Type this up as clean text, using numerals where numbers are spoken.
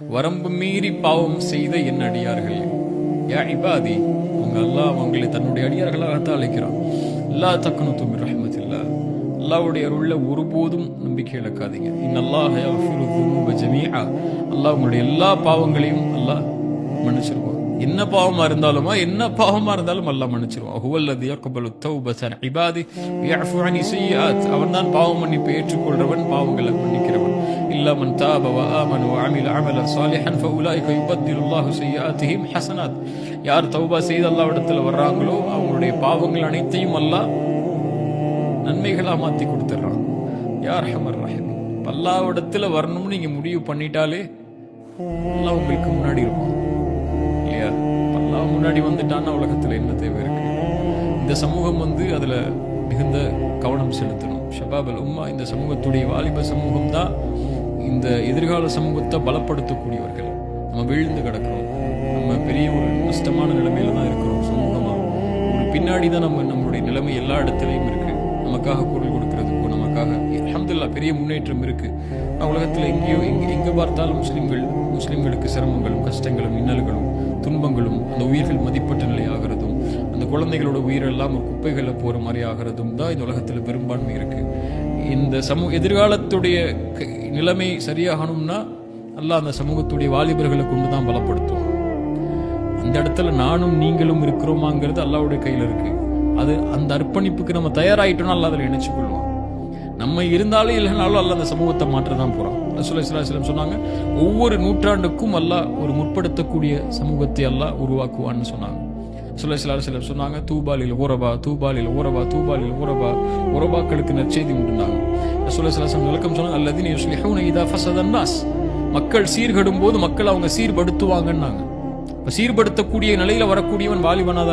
வரம்பு மீறி பாவம் செய்த என் அடியார்களே, யா இபாதி, உங்க அல்லாஹ் உங்களை தன்னுடைய அடியார்களாகத்தான் அழைக்கிறான். லா தக்னூது மின் ரஹ்மத்தில்லாஹ், அல்லாஹ்வுடைய அருள்ல ஒருபோதும் நம்பிக்கை இழக்காதீங்க. இன்னல்லாஹ யக்ஃபிரு ذுனூப ஜமீஆ, அல்லாஹ் உங்களுடைய எல்லா பாவங்களையும் அல்லாஹ் மன்னிச்சிருவான். என்ன பாவமா இருந்தாலும் அல்லாஹ் மன்னிச்சிருவான். ஹுவல்லதி யக்பலு தௌபத அன் இபாதி வயஃபு அன் ஸய்யிஆத், அவன்தான் பாவம் மன்னிப்பை ஏற்றுக்கொள்றவன், பாவங்களை மன்னிக்கிறவன். இல்லா மன் தாப வ ஆமன வ அமில அமலன் ஸாலிஹன் ஃபஉலாயிக யுபத்திலுல்லாஹு ஸய்யிஆத்திஹிம் ஹஸனாத். யார் தௌபா செய்து அல்லாஹ்விடத்தில் வர்றாங்களோ அவங்களுடைய பாவங்கள் அனைத்தையும் அல்லாஹ் நன்மைகளா மாத்தி கொடுத்துறான். யா அர்ஹமர் ரஹீம். அல்லாஹ்விடத்தில் வரணும்னு நீங்க முடிவு பண்ணிட்டாலே அல்லாஹ் உங்களுக்கு முன்னாடி இருப்பான். இல்லையா? அல்லாஹ் முன்னாடி வந்துட்டான்னா உலகத்துல என்ன தேவை இருக்கு? இந்த சமூகம் அதுல மிகுந்த கவனம் செலுத்தணும். ஷபாப் அல் உம்மா, இந்த சமூகத்துடைய வாலிப சமூகம் தான் இந்த எதிர்கால சமூகத்தை பலப்படுத்தக்கூடியவர்கள். நம்ம விழுந்து கிடக்கிறோம், நம்ம பெரிய ஒரு நஷ்டமான நிலைமையில தான் இருக்கிறோம். சமூகமா ஒரு பின்னாடி தான் நம்மளுடைய நிலைமை எல்லா இடத்துலையும் இருக்கு. நமக்காக குரல் கொடுக்கறதுக்கும் நமக்காக அல்ஹம்துலில்லாஹ் பெரிய முன்னேற்றம் இருக்கு. உலகத்துல எங்க பார்த்தாலும் முஸ்லிம்களுக்கு சிரமங்களும் கஷ்டங்களும் இன்னல்களும் துன்பங்களும், அந்த உயிர்கள் மதிப்பட்ட நிலை ஆகிறதும், அந்த குழந்தைகளோட உயிரெல்லாம் ஒரு குப்பைகளில் போற மாதிரி ஆகிறதும் தான் இந்த உலகத்துல பெரும்பான்மை இருக்கு. இந்த எதிர்காலத்துடைய நிலைமை சரியாகணும்னா அல்லாஹ் அந்த சமூகத்துடைய வாலிபர்களை கொண்டுதான் பலப்படுத்தும். அந்த இடத்துல நானும் நீங்களும் இருக்கிறோமாங்கிறது அல்லாஹ்வுடைய கையில இருக்கு. அது அந்த அர்ப்பணிப்புக்கு நம்ம தயாராயிட்டோம்னா அல்லாஹ் அதில் இணைச்சு கொள்வான். நம்ம இருந்தாலும் இல்லைனாலும் அல்லாஹ் அந்த சமூகத்தை மாற்றதான் போறான். ரசூலுல்லாஹி ஸல்லல்லாஹு அலைஹி வஸல்லம் சொன்னாங்க, ஒவ்வொரு நூற்றாண்டுக்கும் அல்லாஹ் ஒரு முற்படுத்தக்கூடிய சமூகத்தை அல்லாஹ் உருவாக்குவான்னு சொன்னாங்க. ரசூலுல்லாஹி ஸல்லல்லாஹு அலைஹி வஸல்லம் சொன்னாங்க, தூபாலில் ஊரபா, தூபாலில் ஊரபா, தூபாலில் ஊரபா, உரபாக்களுக்கு நற்செய்தி உண்டுனாங்க. ரசூலுல்லாஹி ஸல்லல்லாஹு அலைஹி வஸல்லம் விளக்கம் சொன்னாங்க, அல்லதீன யுஸ்லிஹூன இதா ஃபஸதன் நாஸ், மக்கள் சீர்கெடும் போது மக்கள் அவங்க சீர்படுத்துவாங்கன்னாங்க. சீர்படுத்தக்கூடிய நிலையில வரக்கூடியவன் வாலிபனாதான்